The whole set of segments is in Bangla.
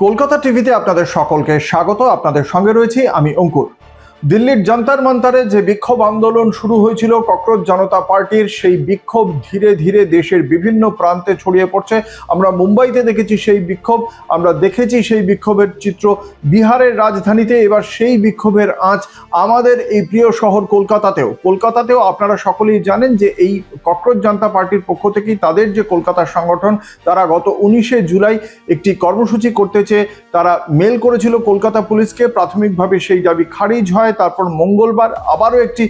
কলকাতা টিভিতে আপনাদের সকলকে স্বাগত। আপনাদের সঙ্গে রয়েছি আমি অঙ্কুর। দিল্লির যন্তর মন্তরে যে বিক্ষোভ আন্দোলন শুরু হয়েছিল ককরোচ জনতা পার্টির, সেই বিক্ষোভ ধীরে ধীরে দেশের বিভিন্ন প্রান্তে ছড়িয়ে পড়ছে। আমরা মুম্বাইতে দেখেছি সেই বিক্ষোভ, আমরা দেখেছি সেই বিক্ষোভের চিত্র বিহারের রাজধানীতে। এবার সেই বিক্ষোভের আঁচ আমাদের এই প্রিয় শহর কলকাতাতেও আপনারা সকলেই জানেন যে এই ককরোচ জনতা পার্টির পক্ষ থেকেই তাদের যে কলকাতার সংগঠন, তারা গত 19শে জুলাই একটি কর্মসূচি করতে চেয়ে তারা মেল করেছিল কলকাতা পুলিশকে। প্রাথমিকভাবে সেই দাবি খারিজ হয়, তারপর মঙ্গলবার আবারও একটি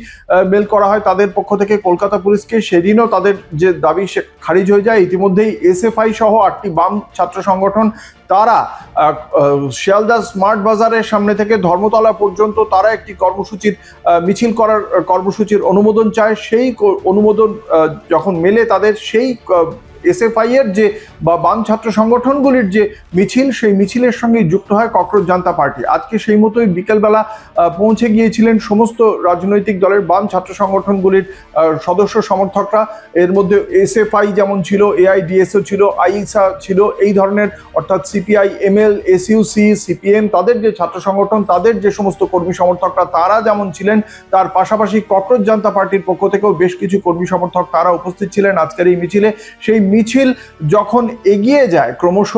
মেল করা হয় তাদের পক্ষ থেকে কলকাতা পুলিশকে। সেদিনও তাদের যে দাবি সে খারিজ হয়ে যায়। ইতিমধ্যেই এসএফআই সহ 8টি বাম ছাত্র সংগঠন তারা শিয়ালদা স্মার্ট বাজারের সামনে থেকে ধর্মতলা পর্যন্ত তারা একটি কর্মসূচির মিছিল করার কর্মসূচির অনুমোদন চায়। সেই অনুমোদন যখন মেলে তাদের, সেই এসএফআই এর যে বা বাম ছাত্র সংগঠনগুলির যে মিছিল, সেই মিছিলের সঙ্গে যুক্ত হয় ককরোচ জনতা পার্টি। আজকে সেই মতোই বিকেলবেলা পৌঁছে গিয়েছিলেন সমস্ত রাজনৈতিক দলের বাম ছাত্র সংগঠনগুলির সদস্য সমর্থকরা। এর মধ্যে এসএফআই যেমন ছিল, এআইডিএসও ছিল, আইসা ছিল, এই ধরনের অর্থাৎ সিপিআই, এমএল, এসইউসি, সিপিএম, তাদের যে ছাত্র সংগঠন, তাদের যে সমস্ত কর্মী সমর্থকরা তারা যেমন ছিলেন, তার পাশাপাশি ককরোচ জনতা পার্টির পক্ষ থেকেও বেশ কিছু কর্মী সমর্থক তারা উপস্থিত ছিলেন আজকের এই মিছিলে। সেই মিছিল যখন এগিয়ে যায় ক্রমশ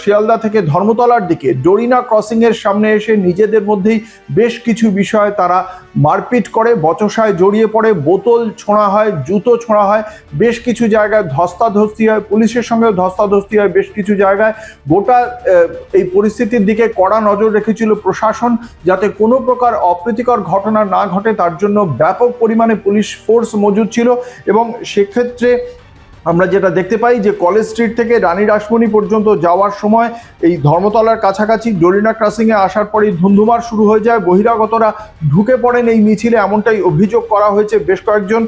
শিয়ালদা থেকে ধর্মতলার দিকে, ডোরিনা ক্রসিং এর সামনে এসে নিজেদের মধ্যেই বেশ কিছু বিষয় তারা মারপিট করে, বচসায় জড়িয়ে পড়ে, বোতল ছোঁড়া হয়, জুতো ছোঁড়া হয়, বেশ কিছু জায়গায় ধস্তাধস্তি হয়, পুলিশের সঙ্গেও ধস্তাধস্তি হয় বেশ কিছু জায়গায়। গোটা এই পরিস্থিতির দিকে কড়া নজর রেখেছিল প্রশাসন, যাতে কোনো প্রকার অপ্রীতিকর ঘটনা না ঘটে তার জন্য ব্যাপক পরিমাণে পুলিশ ফোর্স মজুদ ছিল। এবং সেক্ষেত্রে আমরা যেটা দেখতে পাই যে কলেজ স্ট্রিট থেকে রানী রাসমণি পর্যন্ত যাওয়ার সময় এই ধর্মতলার কাছাকাছি ডোরিনা ক্রসিংয়ে আসার পরেই ধুন্ধুমার শুরু হয়ে যায়। বহিরাগতরা ঢুকে পড়েন এই মিছিলে, এমনটাই অভিযোগ করা হয়েছে বেশ কয়েকজন।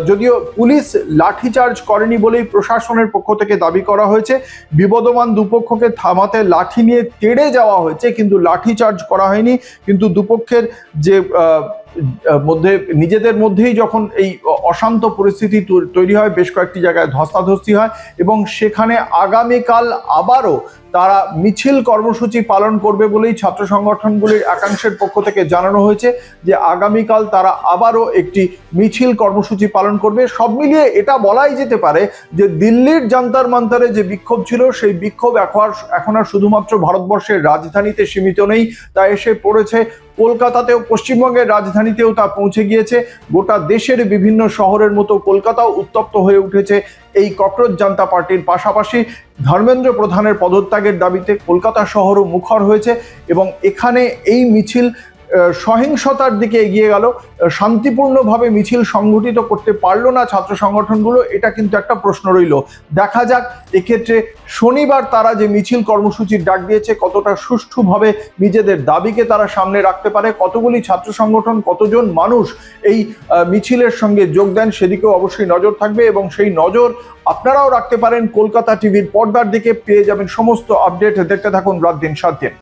যদিও পুলিশ লাঠিচার্জ করেনি বলেই প্রশাসনের পক্ষ থেকে দাবি করা হয়েছে। বিবদমান দুপক্ষকে থামাতে লাঠি নিয়ে তেড়ে যাওয়া হয়েছে, কিন্তু লাঠিচার্জ করা হয়নি। কিন্তু দুপক্ষের যে মধ্যে নিজেদের মধ্যেই যখন এই অশান্ত পরিস্থিতি তৈরি হয়, বেশ কয়েকটি জায়গায় ধস্তাধস্তি হয় এবং সেখানে আগামীকাল আবারও তারা মিছিল কর্মসূচি পালন করবে বলেই ছাত্র সংগঠনগুলির একাংশের পক্ষ থেকে জানানো হয়েছে যে আগামীকাল তারা আবারও একটি মিছিল কর্মসূচি পালন করবে। সব মিলিয়ে এটা বলাই যেতে পারে যে দিল্লির যন্তর মন্তরে যে বিক্ষোভ ছিল, সেই বিক্ষোভ এখন আর শুধুমাত্র ভারতবর্ষের রাজধানীতে সীমিত নেই, তা এসে পড়েছে কলকাতাতেও, পশ্চিমবঙ্গের রাজধানীতেও তা পৌঁছে গিয়েছে। গোটা দেশের বিভিন্ন শহরের মতো কলকাতাও উত্তপ্ত হয়ে উঠেছে এই ককরোচ জনতা পার্টির পাশাপাশি ধর্মেন্দ্র প্রধানের পদত্যাগের দাবিতে কলকাতা শহরও মুখর হয়েছে। এবং এখানে এই মিছিল সহিংসতার দিকে এগিয়ে গেল, শান্তিপূর্ণভাবে মিছিল সংগঠিত করতে পারলো না ছাত্র সংগঠনগুলো, এটা কিন্তু একটা প্রশ্ন রইল। দেখা যাক এক্ষেত্রে শনিবার তারা যে মিছিল কর্মসূচির ডাক দিয়েছে কতটা সুষ্ঠুভাবে নিজেদের দাবিকে তারা সামনে রাখতে পারে, কতগুলি ছাত্র সংগঠন, কতজন মানুষ এই মিছিলের সঙ্গে যোগ দেন, সেদিকেও অবশ্যই নজর থাকবে। এবং সেই নজর আপনারাও রাখতে পারেন কলকাতা টিভির পর্দার দিকে। পেয়ে যাবেন সমস্ত আপডেট, দেখতে থাকুন রাত দিন 7 দিন।